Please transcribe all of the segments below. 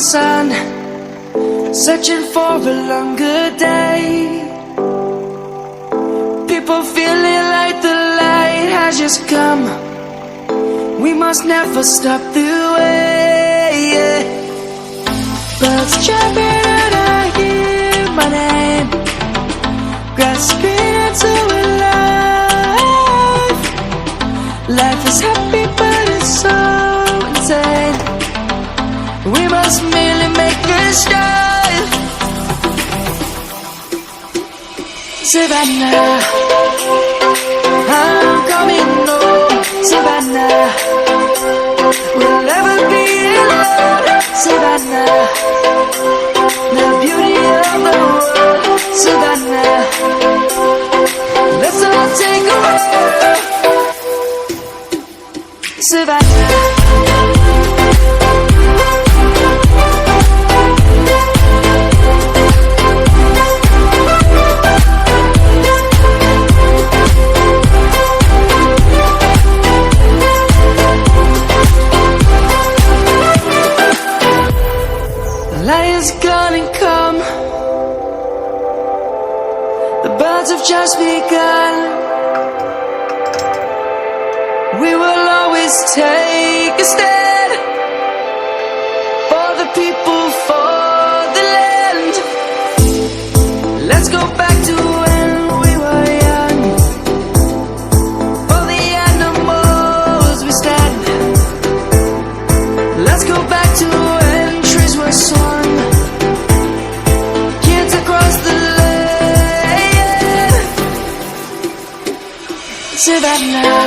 sun, searching for a longer day. People feeling like the light has just come. We must never stop the way. Birds chirping and I hear my name, grasping into a life. Life is happy but it's so insane. We must merely make a start. Savannah, I'm coming home. Savannah, we'll never be alone. Savannah, the beauty of the world. Savannah, let's all take a ride. Savannah. Light is gonna come. The birds have just begun. We will always take a stand for the people, for the land. Let's go back to when we were young. For the animals we stand. Let's go back to when trees were swung. Kids across the land. Savannah,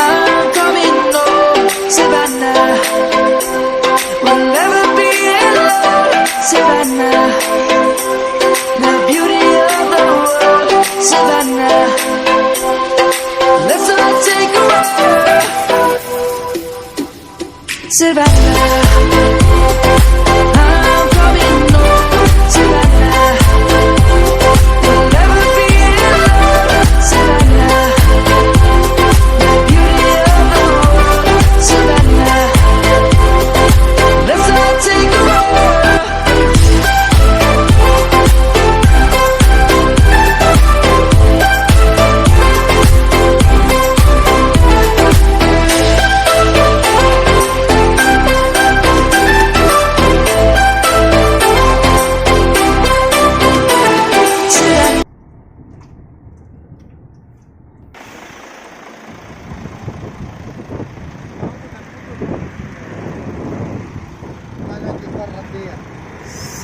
I'm coming home. Savannah, we'll never be alone. Savannah, the beauty of the world. Savannah, let's all take a ride. Savannah, I'm coming home. Savannah, we'll never be alone. Savannah, the beauty of the world. Savannah, let's all take a ride.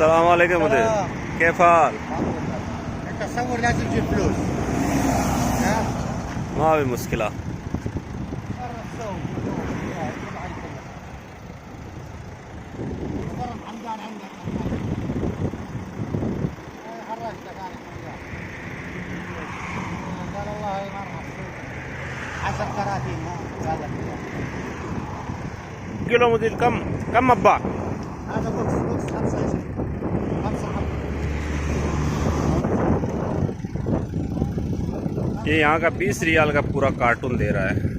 السلام عليكم مدير، كيف حال؟ التصور لازم تجيب فلوس. ما في مشكلة. قال والله مرة 10 كراتين هذا كيلو مدير كم مباع؟ هذا بوكس 25 5 حب. ये यहाँ का 20 रियाल का पूरा cartoon दे रहा है।